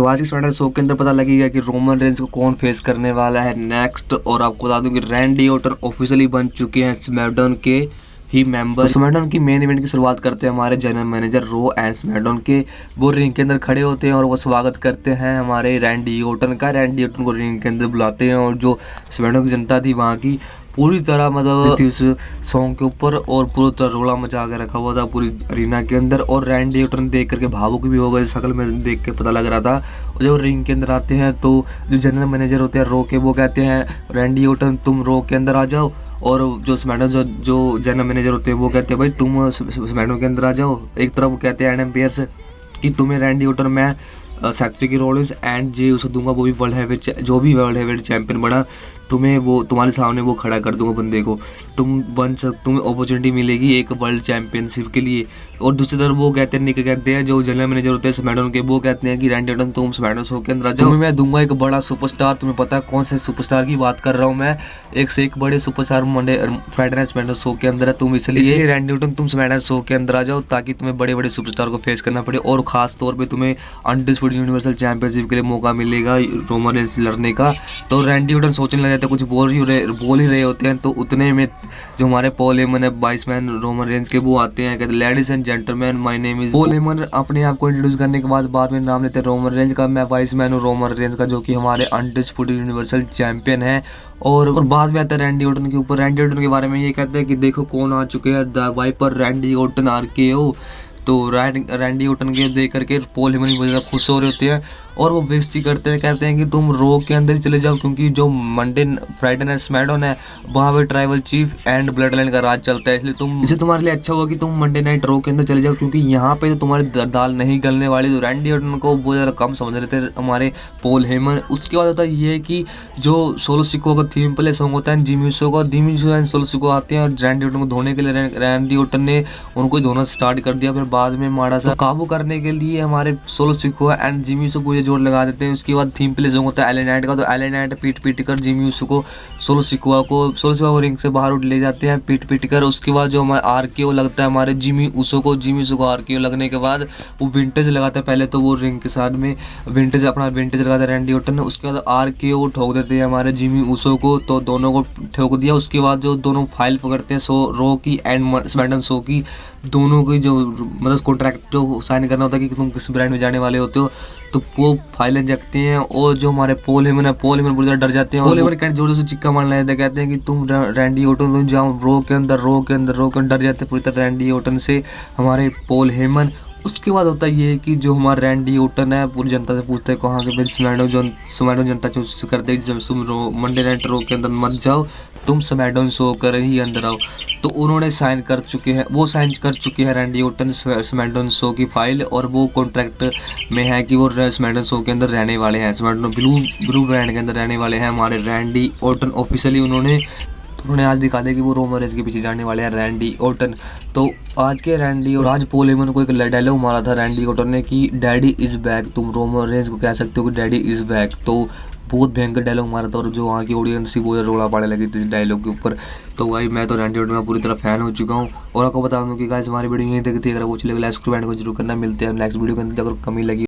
तो आज के स्मैकडाउन शो के अंदर पता लगेगा कि रोमन रेंज को कौन फेस करने वाला है नेक्स्ट। और आपको बता दूं कि रैंडी ऑर्टन ऑफिशियली बन चुके हैं स्मैकडाउन के ही मेंबर। स्मैकडाउन की मेन इवेंट की शुरुआत करते हैं हमारे general manager Raw and SmackDown के। वो रिंग के अंदर खड़े होते हैं और वो स्वागत करते हैं हमारे रैंडी ऑर्टन का। रैंडी ऑर्टन को रिंग के अंदर बुलाते हैं और जो स्मैकडाउन की जनता थी वहाँ की पूरी तरह मतलब उस सॉन्ग के ऊपर और पूरी तरह रोला मचा के रखा हुआ था पूरी अरीना के अंदर। और रैंडी ऑर्टन देख करके भावुक भी हो गए, शक्ल में देख के पता लग रहा था। और जब रिंग के अंदर आते हैं तो जो जनरल मैनेजर होते हैं रो के, वो कहते हैं रैंडी ऑर्टन तुम रो के अंदर आ जाओ। और जो स्मैकडाउन जो जनरल मैनेजर होते हैं वो कहते हैं भाई तुम स्मैकडाउन के अंदर आ जाओ। एक तरफ वो कहते हैं एडम पेयर्स कि तुम्हें रैंडी ऑर्टन मैं सेक्रेटरी रोलिंस एंड जे उसे दूंगा, वो भी वर्ल्ड हैवीवेट जो भी वर्ल्ड हैवीवेट चैंपियन बना तुम्हें वो तुम्हारे सामने वो खड़ा कर दूंगा बंदे को, तुम्हें अपॉर्चुनिटी मिलेगी एक वर्ल्ड चैंपियनशिप के लिए। और दूसरी तरफ वो कहते हैं निक कहते हैं जो जनरल मैनेजर होते हैं स्मैकडाउन के, वो कहते हैं कि रैंडी ऑर्टन तुम स्मैकडाउन शो के अंदर आ जाओ, मैं दूंगा एक बड़ा सुपरस्टार। तुम्हें पता है कौन से सुपरस्टार की बात कर रहा हूँ मैं, एक से एक बड़े superstar Monday Friday night SmackDown show के अंदर है। तुम इसलिए रैंडी ऑर्टन तुम स्मैकडाउन शो के अंदर आ जाओ ताकि तुम्हें बड़े बड़े सुपरस्टार को फेस करना पड़े और खास तौर पे तुम्हें अनडिस्प्यूटेड यूनिवर्सल चैंपियनशिप के लिए मौका मिलेगा रोमन रेंज लड़ने का। तो रैंडी ऑर्टन सोचने लग जाते हैं, कुछ बोल ही रहे होते हैं। तो उतने में जो हमारे पॉल हेमन है वाइस मैन रोमन रेंज के, वो आते हैं कहते ladies and gentleman my name is Paul Heyman. अपने आप को इंट्रोड्यूस करने के बाद में नाम लेते हैं रोमन रेंज का, मैं वाइस मैन हूँ रोमन रेंज का जो कि हमारे अनडिस्प्यूटेड यूनिवर्सल चैंपियन है। और बाद में आता है रैंडी ऑर्टन के ऊपर। रैंडी ऑर्टन के बारे में ये कहते हैं कि देखो कौन आ चुके हैं, the Viper Randy Orton RKO। तो रैंडी ऑर्टन के देख करके पॉल हेमन बहुत ज़्यादा खुश हो रहे होते हैं और वो बेइज्जती करते हैं, कहते हैं कि तुम रो के अंदर ही चले जाओ क्योंकि जो मंडे फ्राइडे नाइट स्मैकडाउन है वहाँ पे tribal cheap and blood line का राज चलता है, इसलिए तुम्हारे लिए अच्छा होगा कि तुम मंडे नाइट रो के अंदर चले जाओ क्योंकि यहाँ पे तो तुम्हारी दाल नहीं गलने वाली। तो रैंडी ऑर्टन को बहुत ज़्यादा कम समझ रहे थे हमारे पॉल हेमन। उसके बाद होता है ये कि जो सोलो सिको का थीम प्ले सॉन्ग होता है जिमी ऊसो का, जिमी ऊसो एंड सोलो सिको आते हैं और रैंडी ऑर्टन को धोने के लिए रैंडी ऑर्टन ने उनको धोना स्टार्ट कर दिया। फिर बाद में माड़ा सा काबू करने के लिए हमारे सोलो सिको एंड जिमी ऊसो पूरे जोर लगा देते हैं। उसके बाद थीम प्ले सॉन्ग होता है एले नाइट का, तो एले नाइट पीट कर जिमी ऊसो को सोलो सिको को रिंग से बाहर ले जाते हैं पीट कर। उसके बाद जो हमारे RKO लगता है हमारे जिमी ऊसो को RKO लगने के बाद वो विंटेज लगाता है। पहले तो वो रिंग के साथ में अपना विंटेज लगाता है रैंडी ऑर्टन ने। उसके बाद RKO ठोक देते हैं हमारे जिमी ऊसो को, तो दोनों को ठोक दिया। उसके बाद जो दोनों फाइल पकड़ते हैं रो की एंड स्मैकडाउन शो की, दोनों की जो मतलब कॉन्ट्रैक्ट जो साइन करना होता है कि तुम किस ब्रांड में जाने वाले होते हो, तो वो फाइलें जगती हैं। और जो हमारे पॉल हेमन पूरी तरह डर जाते हैं। पॉल हेमन कहते जोर से चिक्का मारने लगते हैं, कहते हैं कि तुम रैंडी ऑर्टन तुम जाओ रो के अंदर डर जाते हैं पूरी तरह रैंडी ऑर्टन से हमारे पॉल हेमन। उसके बाद होता है ये कि जो हमारा रैंडी ऑर्टन है पूरी जनता से पूछते हैं कहाँ के स्मैकडाउन जनता चूज करते हैं जब तुम मंडे नाइट रो के अंदर मत जाओ, तुम स्मैकडाउन शो कर ही अंदर आओ। तो उन्होंने साइन कर चुके हैं रैंडी ऑर्टन स्मैकडाउन शो की फाइल, और वो कॉन्ट्रैक्ट में है कि वो स्मैकडाउन शो के अंदर रहने वाले हैं, स्मैकडाउन ब्लू ब्रांड के अंदर रहने वाले हैं हमारे रैंडी ऑर्टन। ऑफिशियली उन्होंने आज दिखा दिया कि वो रोमन रेंज के पीछे जाने वाले हैं रैंडी ऑर्टन। तो आज के रैंडी और आज पॉल हेमन को एक डायलॉग मारा था रैंडी ऑर्टन ने कि डैडी इज बैक। तुम रोमन रेंज को कह सकते हो कि डैडी इज बैक। तो बहुत भयंकर डायलॉग मारा था और जो वहाँ की ऑडियंस थी वो रोड़ा पाने लगी थी इस डायलॉग के ऊपर। तो भाई मैं तो रैंडी ऑर्टन का पूरी तरह फैन हो चुका हूँ। और आपको बता दूँ कि गाइस हमारी वीडियो यहीं तक थी, अगर वो चलेगा लाइक कमेंट को जरूर करना। मिलते हैं नेक्स्ट वीडियो के अंदर। अगर कमी लगी